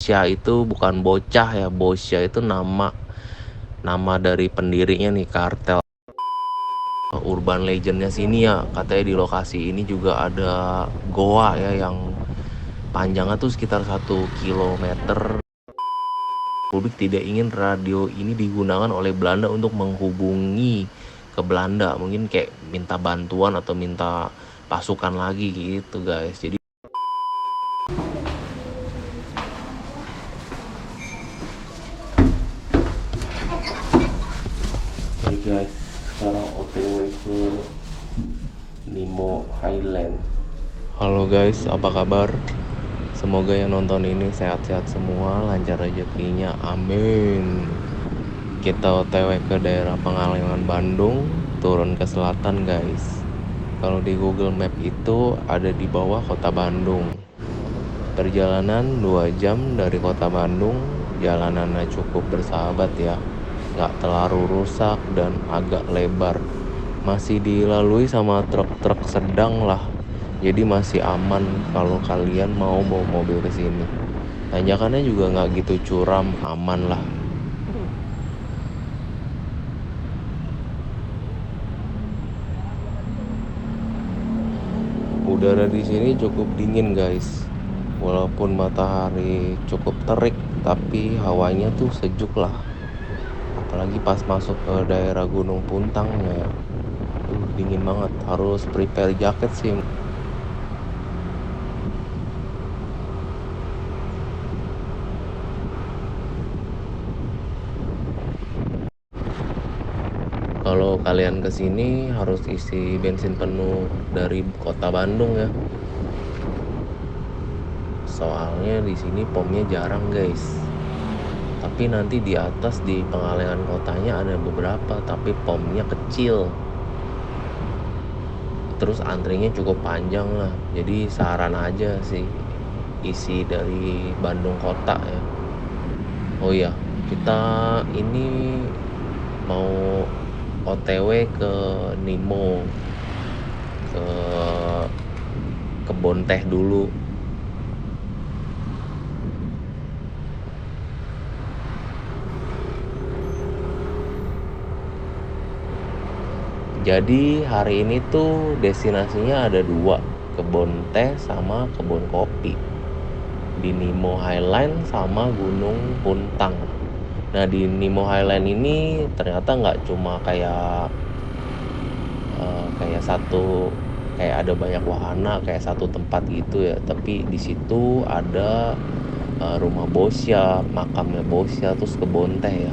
Bosya itu bukan bocah ya, Bosya itu nama dari pendirinya nih, kartel urban legendnya sini ya. Katanya di lokasi ini juga ada goa ya yang panjangnya tuh sekitar 1 kilometer. Publik tidak ingin radio ini digunakan oleh Belanda untuk menghubungi ke Belanda, mungkin kayak minta bantuan atau minta pasukan lagi gitu guys. Jadi guys, sekarang OTW ke Nemo Highland. Halo guys, apa kabar? Semoga yang nonton ini sehat-sehat semua, lancar rezekinya, amin. Kita OTW ke daerah Pangalengan Bandung, turun ke selatan guys. Kalau di Google Map itu ada di bawah kota Bandung. Perjalanan 2 jam dari kota Bandung, jalanannya cukup bersahabat ya. Nggak terlalu rusak dan agak lebar. Masih dilalui sama truk-truk sedang lah. Jadi masih aman kalau kalian mau bawa mobil ke sini. Tanjakannya juga nggak gitu curam, aman lah. Udara di sini cukup dingin guys. Walaupun matahari cukup terik, tapi hawanya tuh sejuk lah. Apalagi pas masuk ke daerah Gunung Puntangnya, dingin banget. Harus prepare jaket sih. Kalau kalian kesini harus isi bensin penuh dari kota Bandung ya. Soalnya di sini pomnya jarang guys. Tapi nanti di atas di Pangalengan kotanya ada beberapa, tapi pomnya kecil. Terus antrinya cukup panjang lah. Jadi saran aja sih isi dari Bandung kota ya. Oh iya, kita ini mau OTW ke Nemo, ke kebun teh dulu. Jadi hari ini tuh destinasinya ada 2, kebun teh sama kebun kopi. Di Nemo Highland sama Gunung Puntang. Nah di Nemo Highland ini ternyata nggak cuma kayak ada banyak wahana kayak satu tempat gitu ya, tapi di situ ada rumah Bosya, makamnya Bosya, terus kebun teh ya.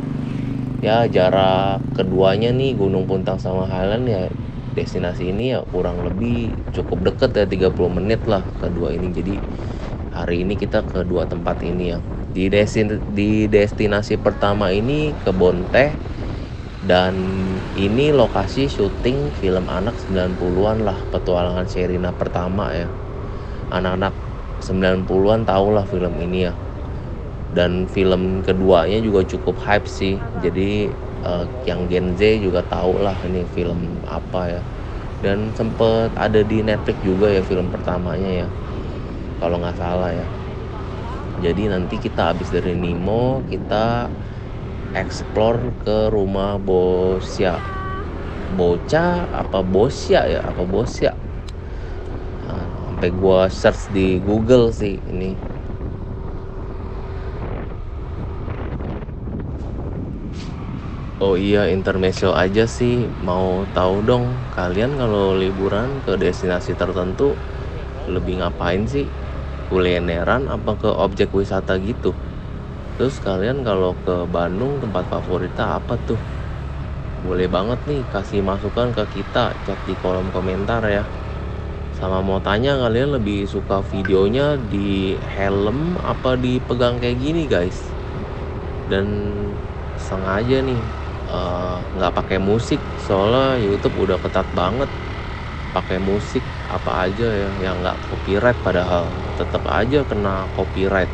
Ya jarak keduanya nih, Gunung Puntang sama Highland ya, destinasi ini ya kurang lebih cukup deket ya, 30 menit lah kedua ini. Jadi hari ini kita ke 2 tempat ini ya. Di destinasi pertama ini kebun teh, dan ini lokasi syuting film anak 90-an lah, petualangan Sherina pertama ya. Anak-anak 90-an tau lah film ini ya. Dan film keduanya juga cukup hype sih. Jadi yang Gen Z juga tahu lah ini film apa ya. Dan sempet ada di Netflix juga ya film pertamanya ya, kalau nggak salah ya. Jadi nanti kita habis dari Nemo, kita explore ke rumah Bosya. Bocah apa Bosya ya? Apa Bosya? Nah, sampai gua search di Google sih ini. Oh iya, intermezzo aja sih. Mau tahu dong, kalian kalau liburan ke destinasi tertentu lebih ngapain sih? Kulineran apa ke objek wisata gitu? Terus kalian kalau ke Bandung tempat favoritnya apa tuh? Boleh banget nih kasih masukan ke kita, chat di kolom komentar ya. Sama mau tanya, kalian lebih suka videonya di helm apa dipegang kayak gini guys? Dan sengaja nih nggak pakai musik, soalnya YouTube udah ketat banget pakai musik apa aja ya yang nggak copyright, padahal tetap aja kena copyright.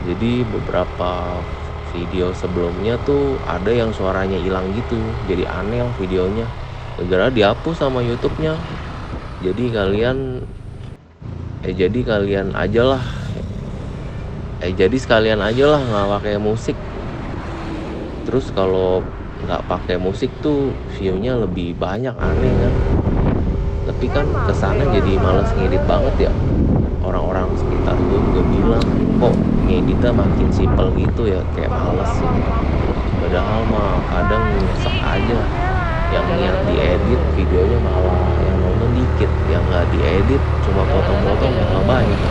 Jadi beberapa video sebelumnya tuh ada yang suaranya hilang gitu, jadi aneh lah videonya, segera dihapus sama YouTube-nya. Jadi kalian aja lah Jadi sekalian aja lah nggak pakai musik. Terus kalau nggak pakai musik tuh view-nya lebih banyak, aneh kan. Tapi kan kesana jadi males ngedit banget ya. Orang-orang sekitar gue juga bilang, kok ngeditnya makin simpel gitu ya, kayak males sih. Padahal mah kadang nyesek aja. Yang niat diedit videonya malah yang nonton dikit, yang nggak diedit cuma potong-potong malah banyak.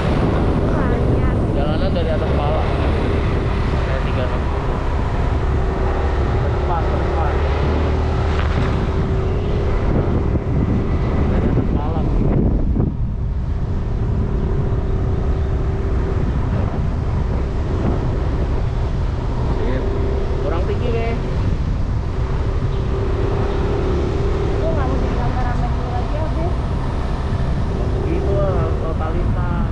Jalanan dari atas pala kayak 360 depan depan dari atas pala. Kurang tinggi deh. Lu nggak mau jadi kameramen dulu lagi habis. Begitu lah totalitas.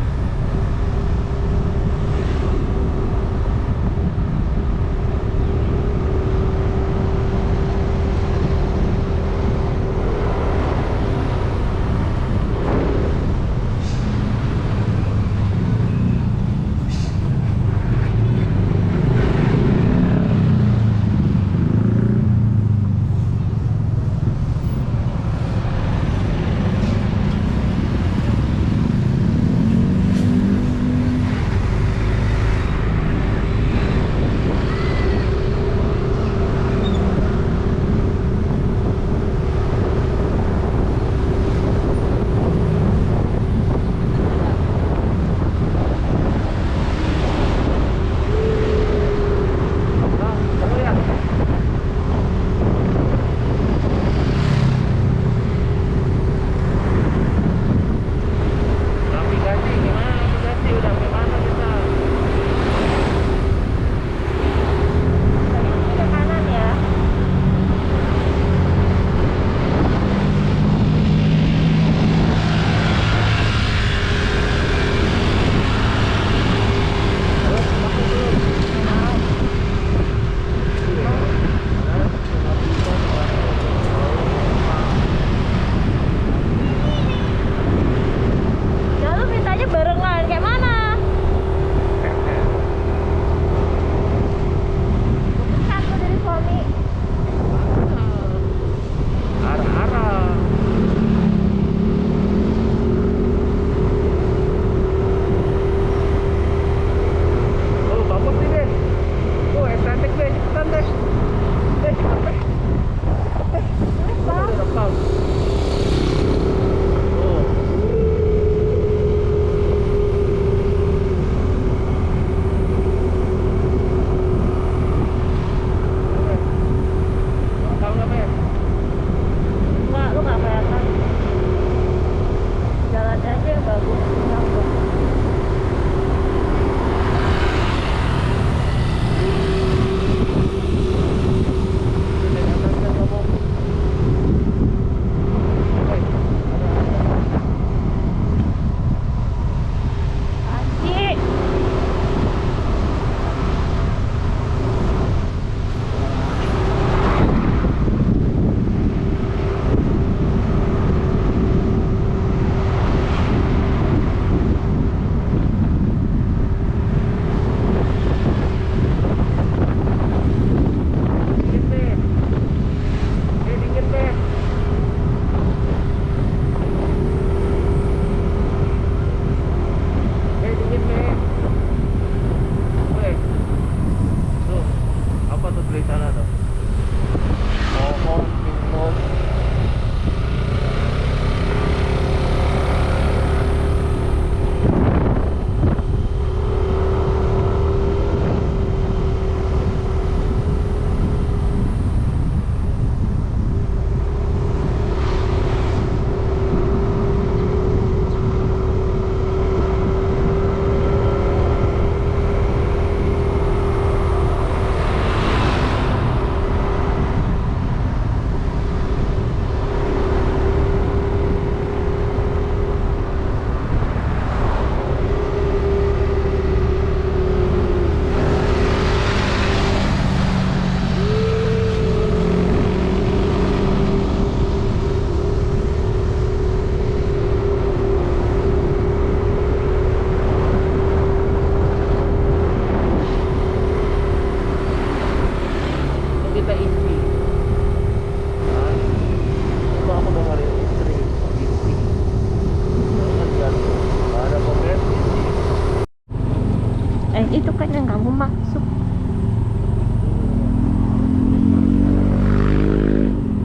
itu kan yang kamu masuk.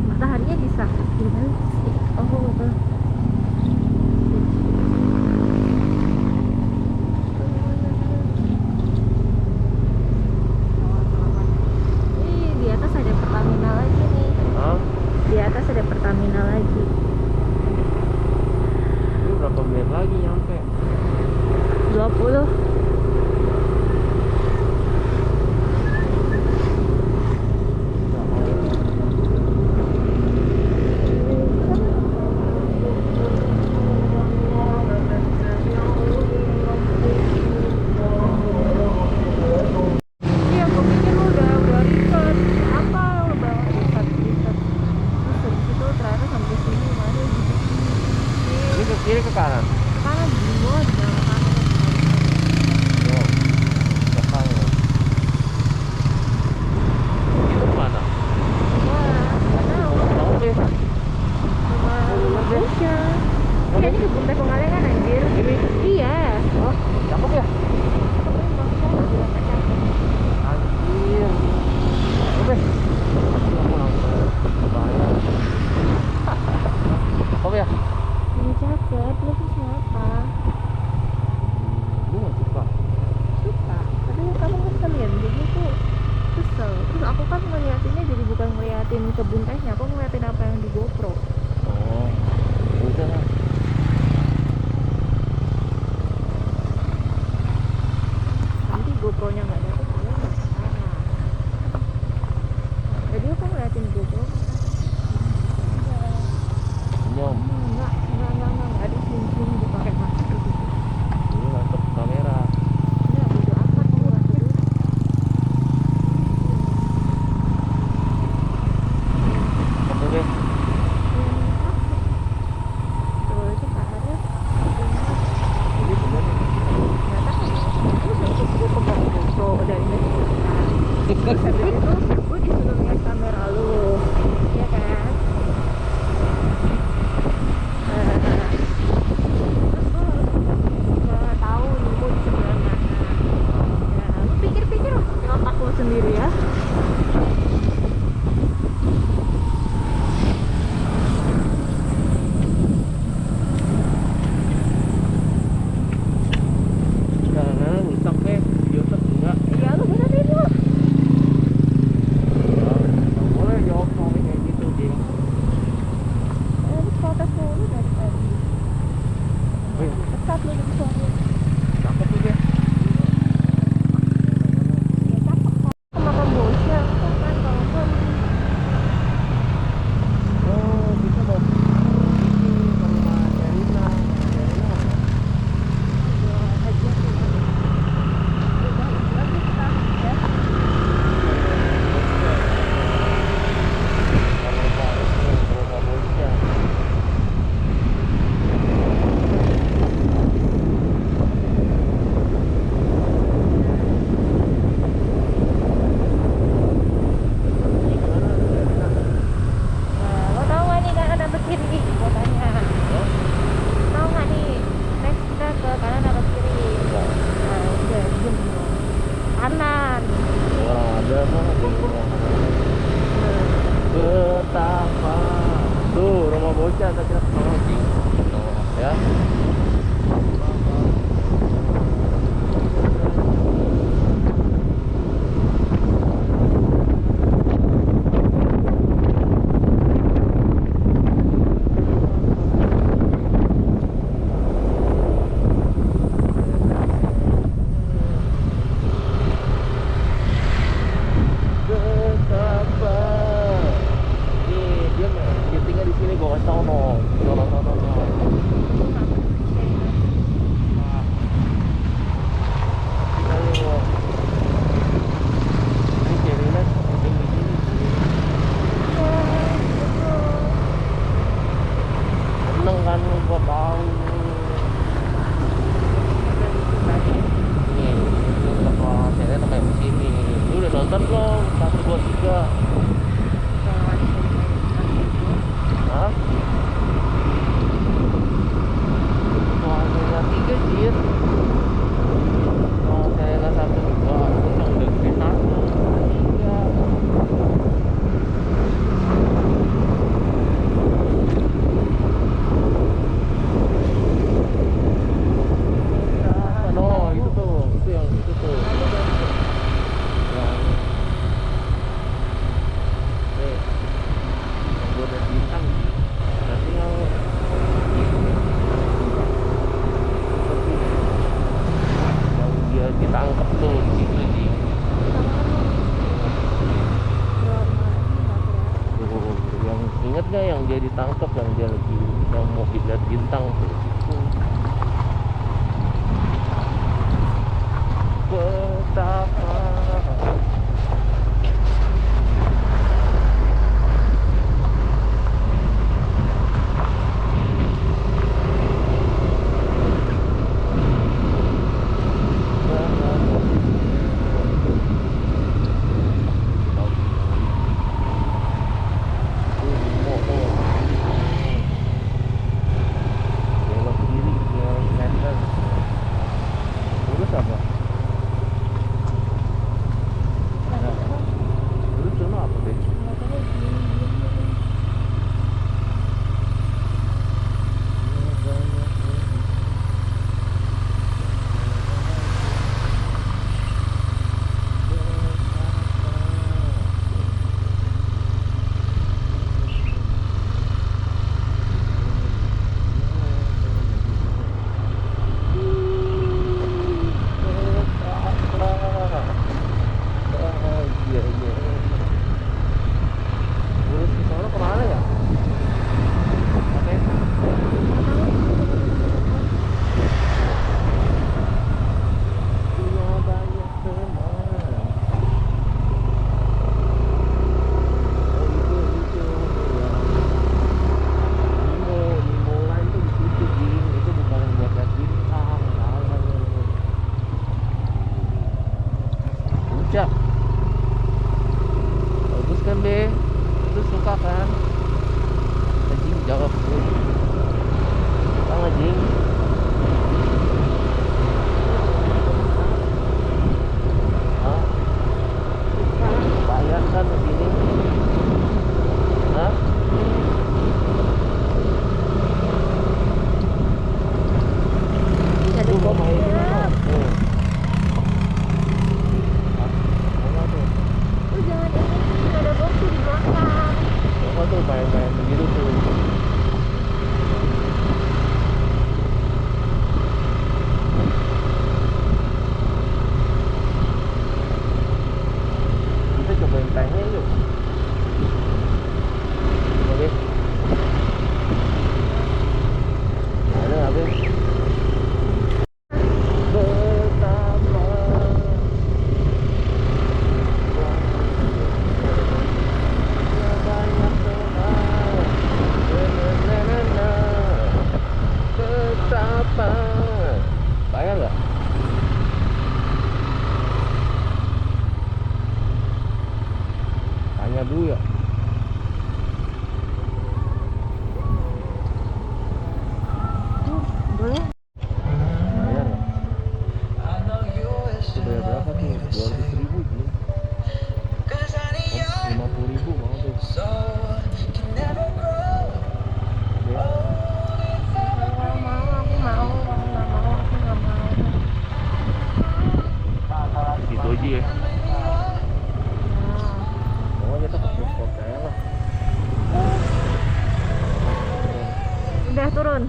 Mataharinya bisa gimana sih? Oh, ih, di atas ada Pertamina lagi nih. Hah? Di atas ada Pertamina lagi. Ini berapa menit lagi nyampe? 20. Iya, aku pikir lu udah record. Apa lu bawa record? Terus dari situ ternyata sampai sini mana gitu. Ini ke kiri ke kanan? Kanan dua jangan kanan. Oh, belakang ya. Itu mana? Wah, nggak tahu. Tahu deh. Rumah Bosya. Ini kebun teh pengalengan anjir. Ini? Iya. Oh, cakep ya? Tapi maksudnya nggak bilang nggak cakep. Anjir. Oke. Aku langsung bahaya. Cakep ya? Ini cakep. Lu tuh siapa? Gue nggak suka. Suka. Tapi kamu ngeselin. Jadi tuh kesel. Terus aku kan ngeliatinnya jadi bukan ngeliatin kebun tehnya. Aku ngeliatin apa yang di GoPro. Oh, udah lah. Nanti GoPro-nya nggak dapet, aku nggak salah. Jadi aku ngeliatin GoPro. Senyum. Enggak ada cium-cium di pakai masker gitu. Ini mantep kamera. Enggak, bodo amat, aku nggak peduli. Cakep deh. Tuh, itu kamarnya. Ini bener nih. Nggak tahu. Terus gue pegang GoPro dari Meksiko. Terus habis itu gue disuruh lihat kamera lu, ya kan? Terus gue nggak tahu nemu di sebelah mana. Ya, lu pikir-pikir otak lu sendiri ya. Jangan rusak deh. YouTube enggak. Ya lu benerin lu. Ya, nggak boleh jawab sampai kayak gitu, Jing. Habis protes mulu dari tadi. Wih, Kesat lu di suami. cakep tuh dia. Ya cakep kok. Ke makam Bosya kan kalau kan Oh, kita mau ini ke rumah Erina. Erina. ya aja sih. Udah lagi kita ya. Kalau Pak itu ke rumah Bosya. Ini gimana, Erina? Nah, lo tau gak nih kanan atau kiri? Gue tanya. Hah? Tau gak nih? Next kita ke kanan atau kiri? Enggak. Nah, udah diem lo. Kanan. Orang ada mah di rumah. Betapa tuh rumah bocah tadi sama Cing. Ya. Betapa. Nih, dia meetingnya di sini gua kasih tau no. No. Ayo. Ini Cerina meeting di sini. Seneng kan lu gua tahu. Nih, lu bakal Cerina main di sini. Lu udah nonton belum? 1, 2, 3. Hah? Soalnya 3 jir. Oh, Serena 1, Siap. Bagus kan Be? Lu suka kan? Anjing jawab. Suka anjing. Hah? Bayar kan ke sini? Hah? Ada Lu mau main boxnya. mana? Tuh. Ah, mana tuh? Lu jangan ini, ada boxnya di belakang. Apa tuh main-main begitu tuh? Kita cobain tanknya yuk. Oke. Ada nggak Be? Betapa banyak soal. Na-na-na-na-na. Betapa. Bayang nggak? Tanya dulu ya. Boleh. Bayar nggak? Itu bayar berapa tuh? 200.000 belum? Oh, 50.000 mau tuh. Oke. Kalau mau aku mau, kalau nggak mau aku nggak mau. Gitu aja ya. Nah, Pokoknya kita ke spot saya lah. udah turun.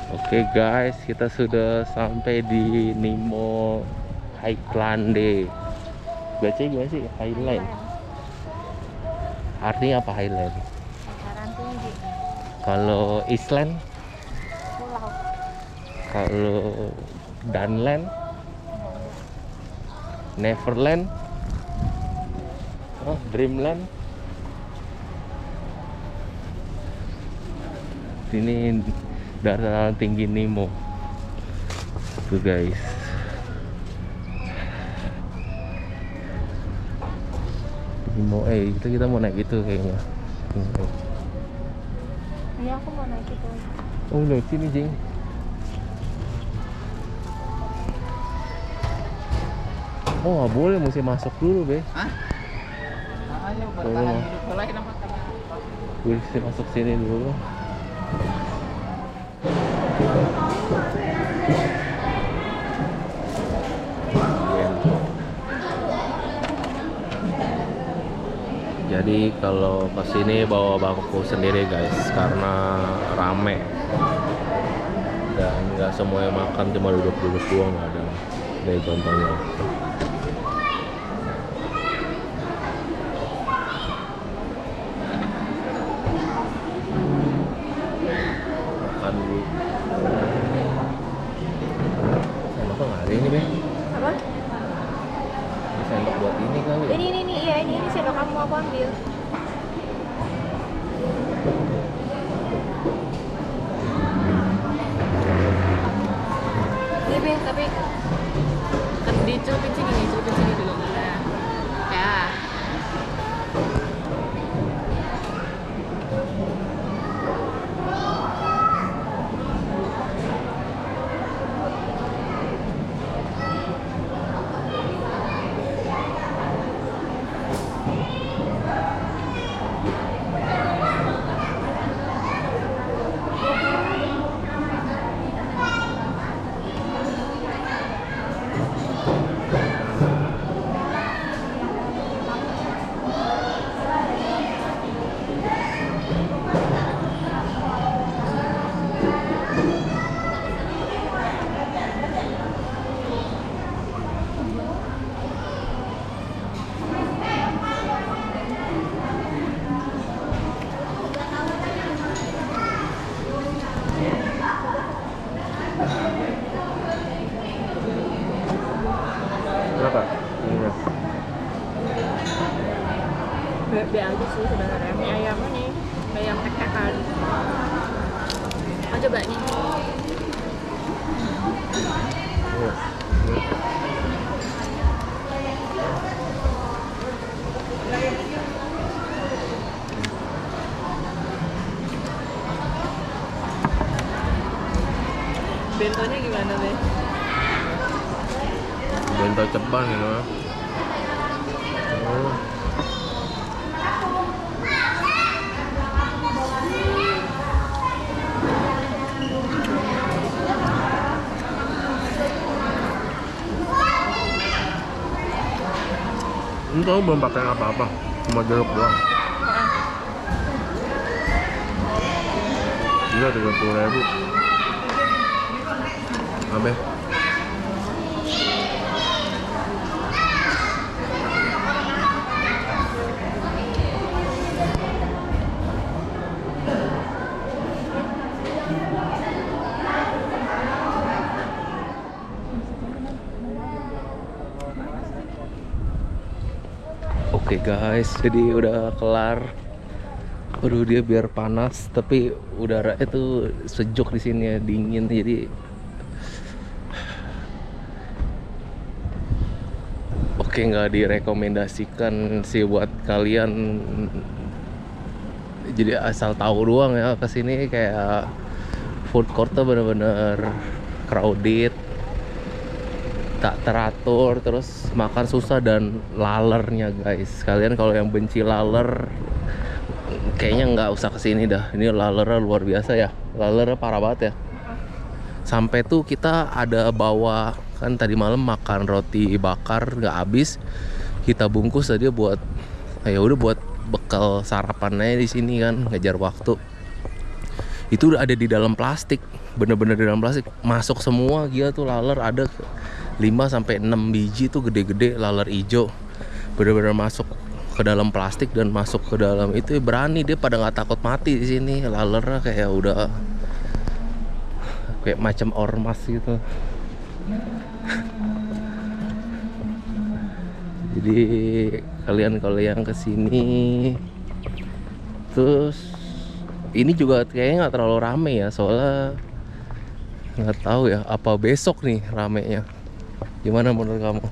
Oke guys, kita sudah sampai di Nemo Highland. Baca gimana sih Highland? Artinya apa Highland? Dataran tinggi. Kalau Island, Pulau. kalau Dunland, Neverland, oh, Dreamland. Sini dataran tinggi Nemo. Tuh guys. Nemo, kita mau naik itu kayaknya. Iya aku mau naik itu. Oh, naik sini Jing. Oh, nggak boleh, mesti masuk dulu Be. Hah? Ayo Boleh. bertahan hidup mulai nama. Mesti masuk sini dulu. Jadi kalau kesini bawa bangku sendiri guys, karena rame dan nggak semuanya makan, cuma duduk-duduk doang, nggak ada. Dari contohnya. Makan dulu. Sendoknya nggak ada ini Be. Apa? Ini sendok buat ini kali ya? Ini iya ini sendok kamu aku ambil. Iya Be, tapi kan dicelupin sini dulu. Nah, ya. Kenapa? Iya. Be aja sih sebenarnya. Mie ayamnya nih, ayam tek-tekan. Oh, coba nih. Iya. Bentonya gimana, Be? Bento ceban gitu. Oh. Ini kamu belum pakai apa-apa, cuma jeruk doang. Gila 30.000. Abe. Oke guys, jadi udah kelar. Aduh, dia biar panas, tapi udara itu sejuk di sini ya, dingin. Jadi oke, nggak direkomendasikan sih buat kalian. Jadi asal tahu doang ya, kesini kayak food courtnya bener-bener crowded, tak teratur, terus makan susah dan lalernya guys. Kalian kalau yang benci laler kayaknya nggak usah kesini dah. Ini lalernya luar biasa ya, lalernya parah banget ya. Sampai tuh kita ada bawa, kan tadi malam makan roti bakar nggak habis, kita bungkus aja buat ya udah buat bekal sarapannya di sini kan, ngejar waktu. Itu udah ada di dalam plastik, bener-bener di dalam plastik, masuk semua. Gila tuh laler, ada 5-6 biji tuh gede-gede laler ijo, bener-bener masuk ke dalam plastik dan masuk ke dalam itu. Berani dia, pada nggak takut mati di sini. Lalernya kayak udah kayak macam ormas gitu. Jadi kalian kalau yang kesini, terus ini juga kayaknya nggak terlalu rame ya, soalnya nggak tahu ya apa besok nih ramenya. Gimana menurut kamu?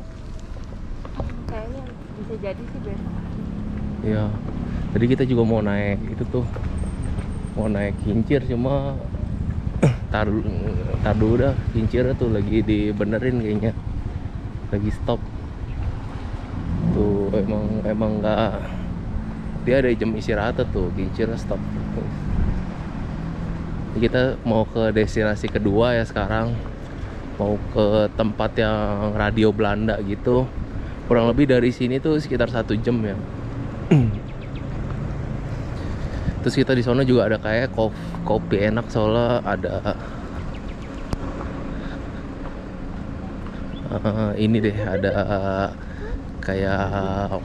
Kayaknya bisa jadi sih besok. Ya, tadi kita juga mau naik itu tuh, mau naik kincir, cuma tar dulu dah, kincirnya tuh lagi dibenerin kayaknya, lagi stop tuh. Emang nggak, dia ada jam istirahat tuh, kincirnya stop. Kita mau ke destinasi kedua ya sekarang, mau ke tempat yang radio Belanda gitu. Kurang lebih dari sini tuh sekitar 1 jam ya. Terus kita di sana juga ada kayak kopi enak, soalnya ada ini deh, ada kayak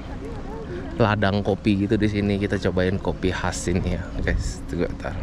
ladang kopi gitu di sini. Kita cobain kopi khas ini ya guys. Tunggu bentar.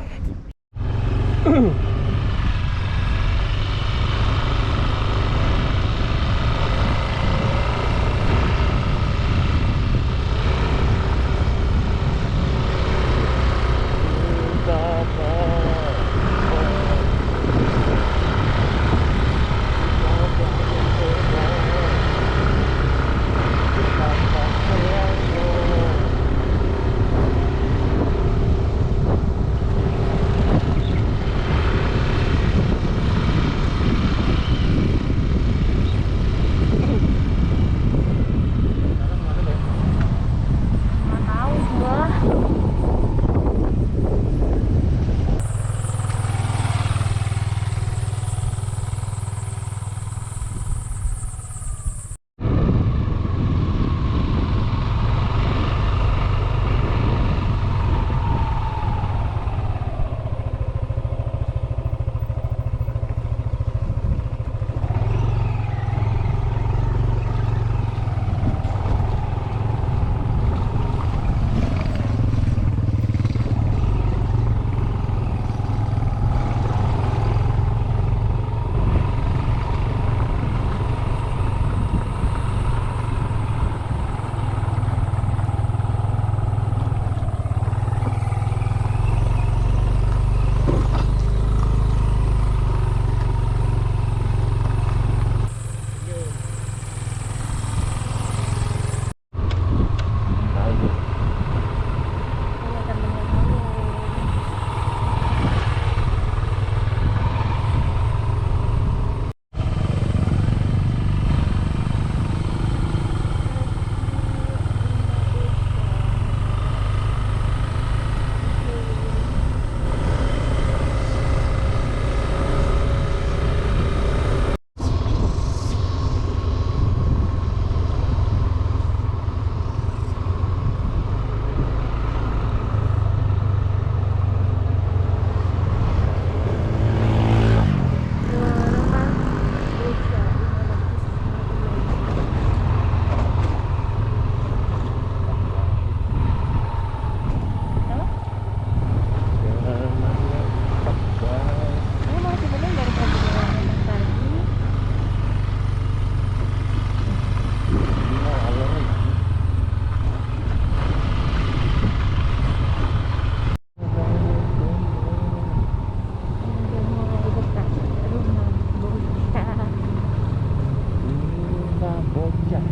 bocah.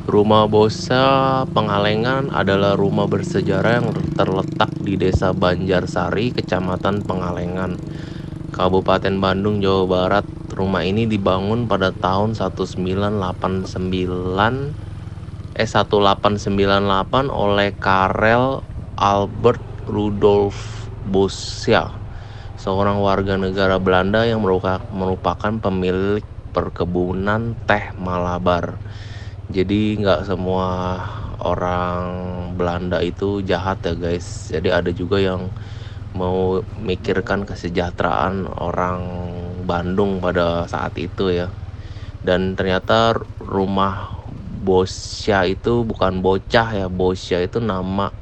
Rumah Bosya Pengalengan adalah rumah bersejarah yang terletak di Desa Banjarsari, Kecamatan Pengalengan, Kabupaten Bandung, Jawa Barat. Rumah ini dibangun pada tahun 1898 oleh Karel Albert Rudolf Bosya, seorang warga negara Belanda yang merupakan pemilik perkebunan teh Malabar. Jadi nggak semua orang Belanda itu jahat ya guys. Jadi ada juga yang mau mikirkan kesejahteraan orang Bandung pada saat itu ya. Dan ternyata rumah Bosya itu bukan bocah ya. Bosya itu nama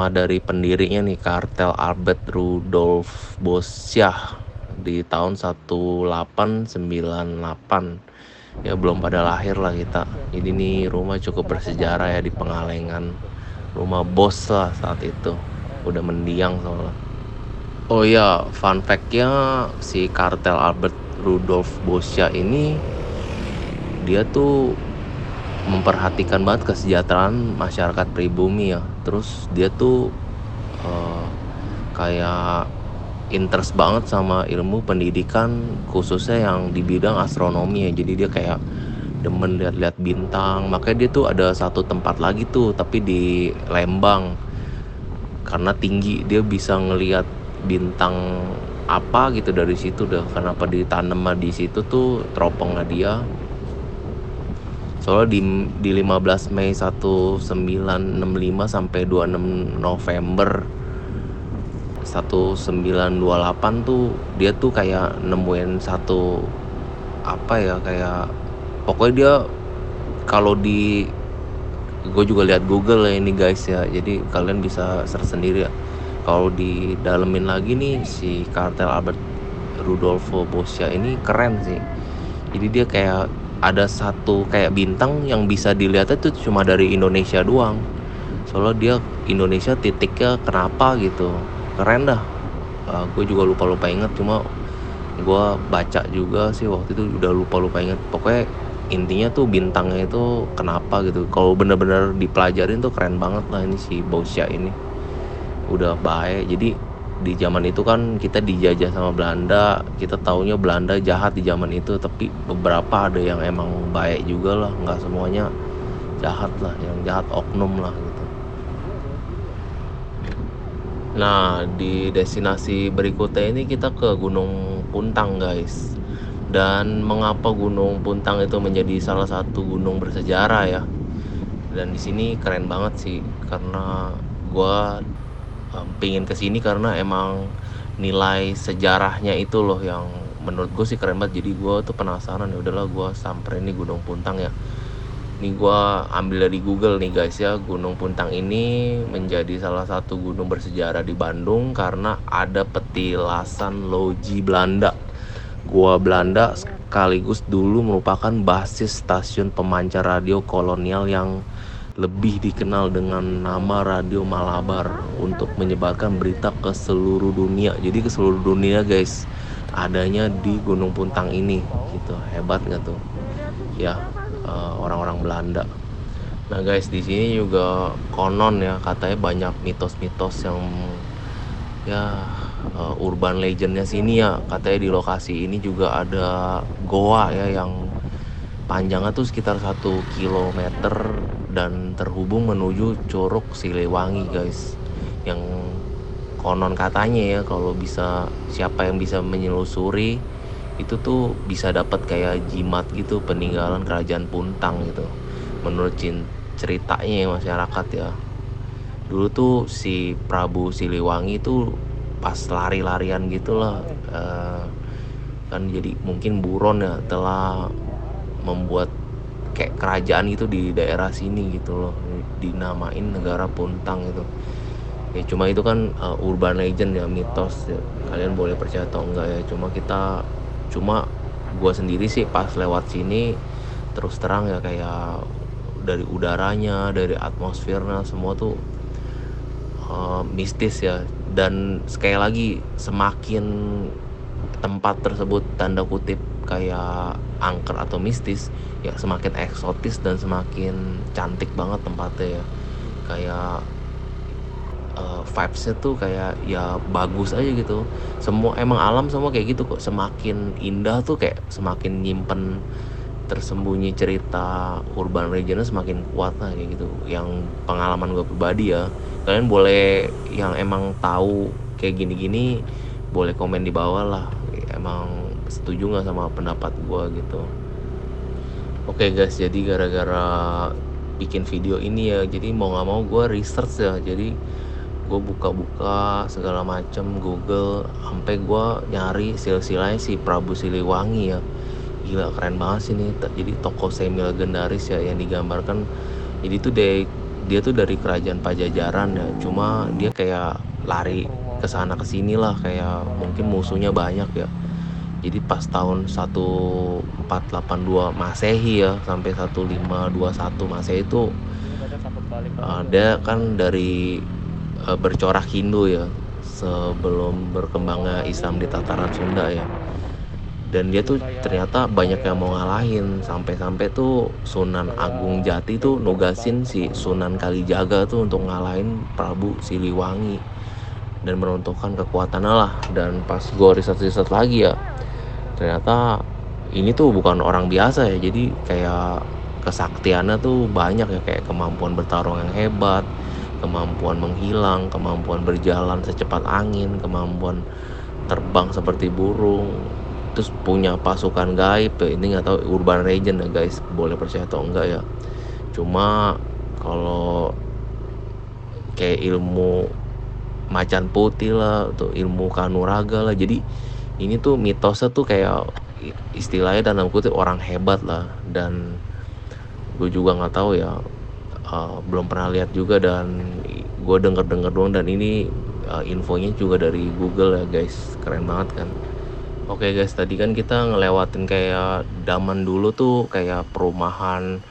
dari pendirinya nih, Karel Albert Rudolf Bosya, di tahun 1898. Ya belum pada lahir lah kita. Jadi nih rumah cukup bersejarah ya di Pengalengan. Rumah bos lah saat itu. Udah mendiang soalnya. Oh ya, fun fact-nya si Karel Albert Rudolf Bosya ini dia tuh memperhatikan banget kesejahteraan masyarakat pribumi ya. Terus dia tuh kayak interest banget sama ilmu pendidikan, khususnya yang di bidang astronomi ya. Jadi dia kayak demen lihat-lihat bintang. Makanya dia tuh ada satu tempat lagi tuh, tapi di Lembang. Karena tinggi, dia bisa ngelihat bintang apa gitu dari situ dah. Kenapa ditanam di situ tuh teropongnya dia. Soalnya di 15 Mei 1965 sampai 26 November 1928 tuh dia tuh kayak nemuin satu apa ya, kayak pokoknya dia kalau di gue juga lihat Google ya ini guys ya, jadi kalian bisa search sendiri ya. Kalau di dalemin lagi nih, si Karel Albert Rudolf Bosya ini keren sih. Jadi dia kayak ada satu kayak bintang yang bisa dilihat itu cuma dari Indonesia doang. Soalnya dia Indonesia titiknya kenapa gitu. Keren dah. Gue juga lupa inget, cuma gue baca juga sih waktu itu, udah lupa inget. Pokoknya intinya tuh bintangnya itu kenapa gitu. Kalau bener-bener dipelajarin tuh keren banget lah ini si Bosya ini. Udah baik. Jadi di zaman itu kan kita dijajah sama Belanda, kita taunya Belanda jahat di zaman itu, tapi beberapa ada yang emang baik juga lah, nggak semuanya jahat lah, yang jahat oknum lah gitu. Nah, di destinasi berikutnya ini kita ke Gunung Puntang guys. Dan mengapa Gunung Puntang itu menjadi salah satu gunung bersejarah ya? Dan di sini keren banget sih, karena gua pingin kesini karena emang nilai sejarahnya itu loh yang menurut gue sih keren banget. Jadi gue tuh penasaran, ya udahlah gue samperin nih Gunung Puntang ya. Ini gue ambil dari Google nih guys ya. Gunung Puntang ini menjadi salah satu gunung bersejarah di Bandung karena ada petilasan loji Belanda. Gua Belanda sekaligus dulu merupakan basis stasiun pemancar radio kolonial yang lebih dikenal dengan nama Radio Malabar untuk menyebarkan berita ke seluruh dunia. Jadi ke seluruh dunia guys, adanya di Gunung Puntang ini gitu. Hebat nggak tuh ya, orang-orang Belanda. Nah guys, di sini juga konon ya katanya banyak mitos-mitos yang ya urban legendnya sini ya. Katanya di lokasi ini juga ada goa ya yang panjangnya tuh sekitar 1 kilometer dan terhubung menuju Curug Siliwangi guys. Yang konon katanya ya, kalau bisa, siapa yang bisa menyelusuri itu tuh bisa dapat kayak jimat gitu, peninggalan kerajaan Puntang gitu. Menurut ceritanya ya masyarakat ya. Dulu tuh si Prabu Siliwangi tuh pas lari-larian gitulah, kan jadi mungkin buron ya, telah membuat kayak kerajaan gitu di daerah sini gitu loh, dinamain negara Puntang gitu ya. Cuma itu kan urban legend ya, mitos ya. Kalian boleh percaya atau enggak ya, cuma gue sendiri sih pas lewat sini terus terang ya, kayak dari udaranya, dari atmosfernya, semua tuh mistis ya. Dan sekali lagi, semakin tempat tersebut tanda kutip kayak angker atau mistis, ya semakin eksotis dan semakin cantik banget tempatnya ya. Kayak vibes-nya tuh kayak ya bagus aja gitu. Semua emang alam semua kayak gitu kok. Semakin indah tuh kayak semakin nyimpen tersembunyi cerita urban legendnya semakin kuat lah kayak gitu. Yang pengalaman gue pribadi ya. Kalian boleh yang emang tahu kayak gini-gini boleh komen di bawah lah. Emang setuju nggak sama pendapat gue gitu. Oke guys, jadi gara-gara bikin video ini ya, jadi mau nggak mau gue research ya. Jadi gue buka-buka segala macam Google sampai gue nyari silsilahnya si Prabu Siliwangi ya. Gila keren banget sih nih. Jadi tokoh semi legendaris ya yang digambarkan. Jadi tuh dia tuh dari kerajaan Pajajaran ya. Cuma dia kayak lari ke sana ke sini lah, kayak mungkin musuhnya banyak ya. Jadi pas tahun 1482 Masehi ya sampai 1521 Masehi itu ada kan dari bercorak Hindu ya sebelum berkembangnya Islam di tataran Sunda ya. Dan dia tuh ternyata banyak yang mau ngalahin, sampai-sampai tuh Sunan Agung Jati tuh nugasin si Sunan Kalijaga tuh untuk ngalahin Prabu Siliwangi dan meruntuhkan kekuatannya lah. Dan pas gue riset-riset lagi ya, ternyata ini tuh bukan orang biasa ya. Jadi kayak kesaktiannya tuh banyak ya, kayak kemampuan bertarung yang hebat, kemampuan menghilang, kemampuan berjalan secepat angin, kemampuan terbang seperti burung, terus punya pasukan gaib ya. Ini nggak tahu urban legend ya guys, boleh percaya atau enggak ya. Cuma kalau kayak ilmu macan putih lah atau ilmu kanuraga lah, jadi ini tuh mitosnya tuh kayak istilahnya dalam kutip orang hebat lah. Dan gue juga nggak tahu ya, belum pernah lihat juga, dan gue denger doang. Dan ini infonya juga dari Google ya guys, keren banget kan. Oke guys, tadi kan kita ngelewatin kayak zaman dulu tuh kayak perumahan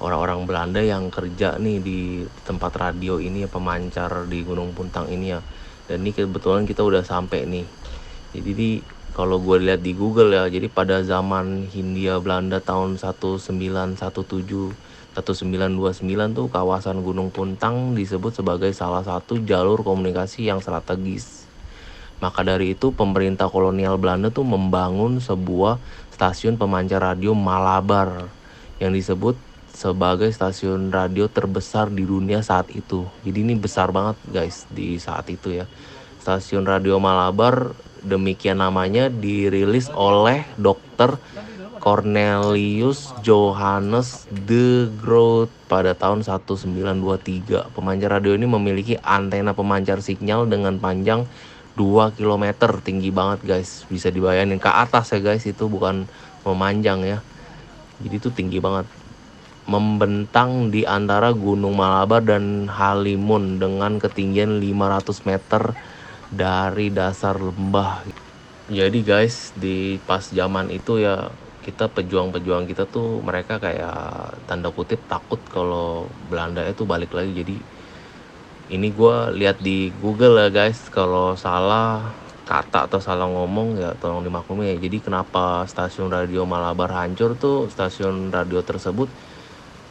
orang-orang Belanda yang kerja nih di tempat radio ini ya, pemancar di Gunung Puntang ini ya. Dan ini kebetulan kita udah sampai nih. Jadi kalau gue lihat di Google ya, jadi pada zaman Hindia Belanda tahun 1917 1929 tuh kawasan Gunung Puntang disebut sebagai salah satu jalur komunikasi yang strategis. Maka dari itu pemerintah kolonial Belanda tuh membangun sebuah stasiun pemancar radio Malabar yang disebut sebagai stasiun radio terbesar di dunia saat itu. Jadi ini besar banget guys di saat itu ya. Stasiun radio Malabar, demikian namanya, dirilis oleh Dr. Cornelius Johannes de Groot pada tahun 1923. Pemancar radio ini memiliki antena pemancar sinyal dengan panjang 2 km, tinggi banget guys. Bisa dibayangin ke atas ya guys, itu bukan memanjang ya. Jadi itu tinggi banget. Membentang di antara Gunung Malabar dan Halimun dengan ketinggian 500 meter dari dasar lembah. Jadi guys, di pas zaman itu ya, kita pejuang-pejuang kita tuh mereka kayak tanda kutip takut kalau Belanda itu balik lagi. Jadi ini gue lihat di Google ya guys, kalau salah kata atau salah ngomong ya tolong dimaklumi ya. Jadi kenapa stasiun radio Malabar hancur tuh, stasiun radio tersebut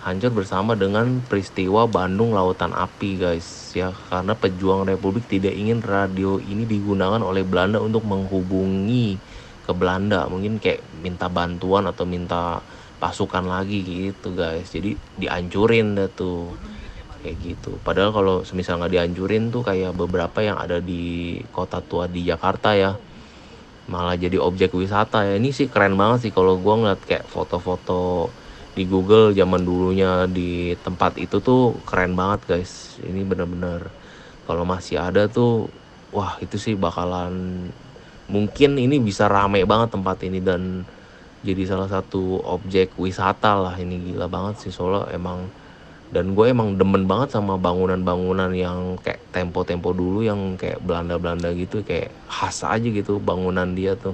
hancur bersama dengan peristiwa Bandung Lautan Api guys ya, karena pejuang Republik tidak ingin radio ini digunakan oleh Belanda untuk menghubungi ke Belanda, mungkin kayak minta bantuan atau minta pasukan lagi gitu guys. Jadi dihancurin deh tuh kayak gitu. Padahal kalau semisal nggak dihancurin tuh kayak beberapa yang ada di kota tua di Jakarta ya, malah jadi objek wisata ya. Ini sih keren banget sih kalau gue ngeliat kayak foto-foto di Google zaman dulunya di tempat itu tuh keren banget guys. Ini bener-bener kalau masih ada tuh, wah itu sih bakalan, mungkin ini bisa rame banget tempat ini dan jadi salah satu objek wisata lah. Ini gila banget sih Solo emang. Dan gue emang demen banget sama bangunan-bangunan yang kayak tempo-tempo dulu yang kayak Belanda-Belanda gitu, kayak khas aja gitu bangunan dia tuh.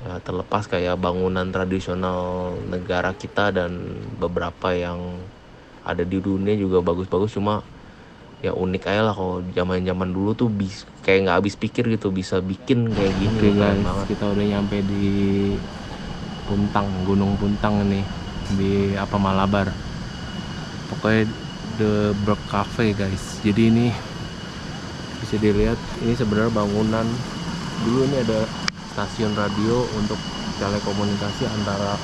Ya, terlepas kayak bangunan tradisional negara kita dan beberapa yang ada di dunia juga bagus-bagus, cuma ya unik aja lah. Kalau zaman dulu tuh kayak nggak habis pikir gitu bisa bikin kayak gini. Oke keren guys, banget. kita udah nyampe di Gunung Puntang nih, di Malabar. Pokoknya The Berg Cafe guys. Jadi ini bisa dilihat, ini sebenarnya bangunan dulu. Ini ada stasiun radio untuk telekomunikasi antara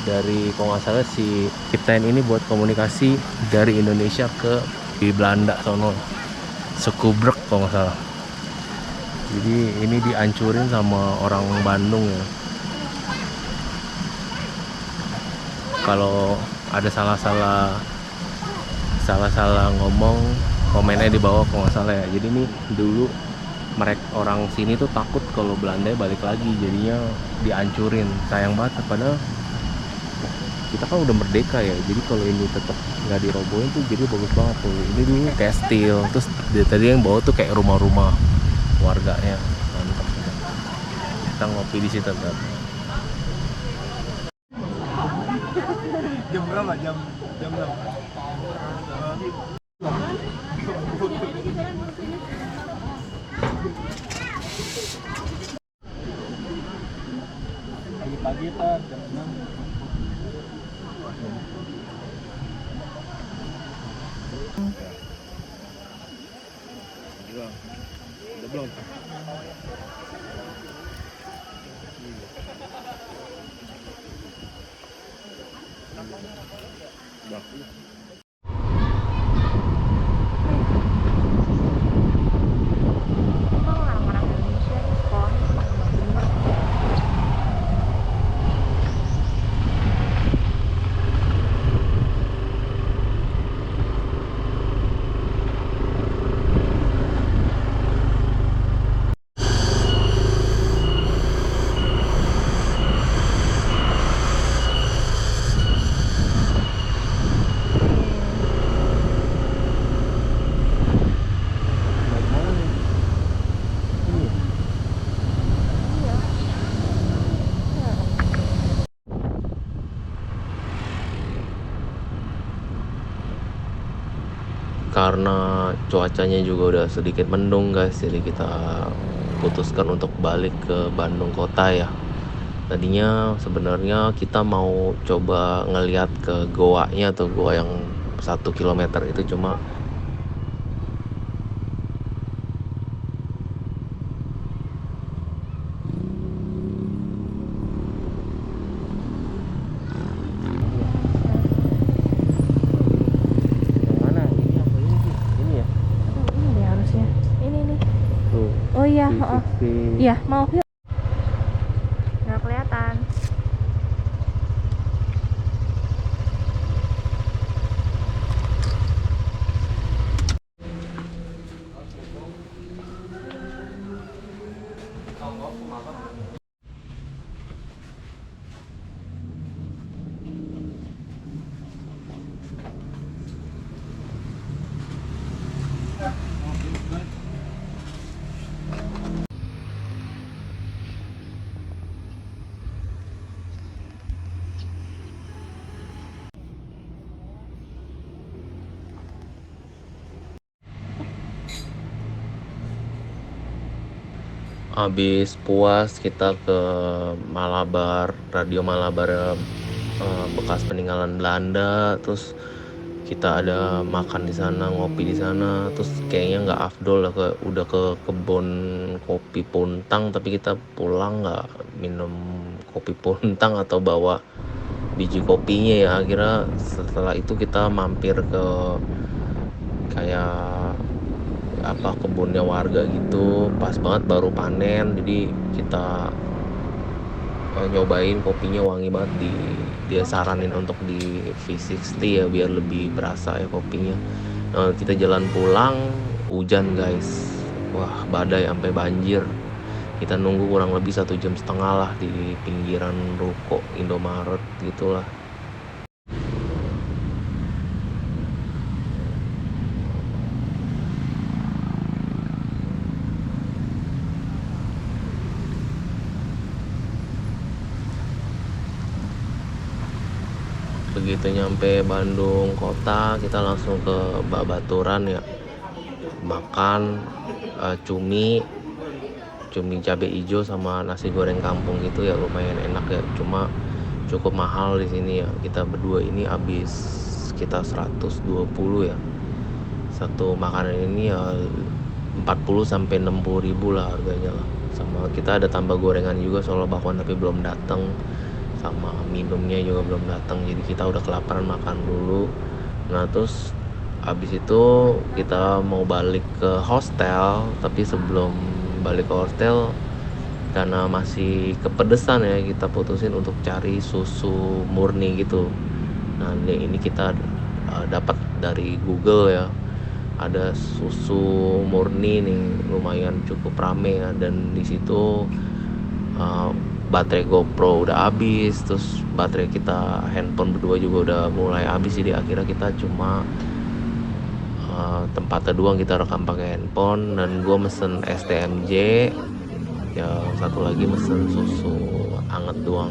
dari, kalau nggak salah, si ciptain ini buat komunikasi dari Indonesia ke di Belanda sono, suku Brek kalau nggak salah. Jadi ini dihancurin sama orang Bandung ya. Kalau ada salah-salah ngomong, komennya di bawah kalau nggak salah ya. Jadi ini dulu mereka orang sini tuh takut kalau Belanda balik lagi, jadinya dihancurin. Sayang banget, padahal kita kan udah merdeka ya. Jadi kalau ini tetap nggak dirobohin tuh jadi bagus banget tuh. Ini dulu kayak steel, terus tadi yang bawah tuh kayak rumah-rumah warganya. Mantap. Kita ngopi di situ ntar. Jam berapa? Jam 6. Pagi-pagi kan jam 6. Udah belum? Emang orang-orang Indonesia nih sekolahnya bener. Karena cuacanya juga udah sedikit mendung guys, jadi kita putuskan untuk balik ke Bandung kota ya. Tadinya sebenarnya kita mau coba ngeliat ke goanya tuh, goa yang 1 kilometer itu, cuma Yang mana? Ini apa ini sih? Ini ya? Ini deh harusnya. Ini nih. Tuh. Oh iya, di heeh. sisi- Iya, mau yuk. Nggak kelihatan. habis puas kita ke Malabar, Radio Malabar, bekas peninggalan Belanda. Terus kita ada makan di sana, ngopi di sana. Terus kayaknya nggak afdol lah, udah ke kebun kopi Puntang, tapi kita pulang nggak minum kopi Puntang atau bawa biji kopinya ya. Akhirnya setelah itu kita mampir ke kayak kebunnya warga gitu, pas banget baru panen, jadi kita nyobain kopinya, wangi banget. Dia saranin untuk di V60 ya, biar lebih berasa ya kopinya. Kita jalan pulang, hujan guys, wah badai sampai banjir. Kita nunggu kurang lebih 1,5 jam lah di pinggiran ruko Indomaret gitulah. Begitu nyampe Bandung kota kita langsung ke Babaturan ya, makan cumi cabai hijau sama nasi goreng kampung gitu ya, lumayan enak ya, cuma cukup mahal di sini ya. Kita berdua ini habis sekitar 120 ya. Satu makanan ini ya 40 sampai 60 ribu lah harganya lah. Sama kita ada tambah gorengan juga soalnya bakwan tapi belum datang, sama minumnya juga belum datang, jadi kita udah kelaparan makan dulu. Nah terus habis itu kita mau balik ke hostel, tapi sebelum balik ke hostel karena masih kepedesan ya, kita putusin untuk cari susu murni gitu. Nah ini kita dapat dari Google ya, ada susu murni nih, lumayan cukup rame ya. Dan di situ baterai GoPro udah habis, terus baterai kita handphone berdua juga udah mulai habis, jadi akhirnya kita cuma tempatnya doang kita rekam pakai handphone. Dan gue mesen STMJ, ya satu lagi mesen susu anget doang.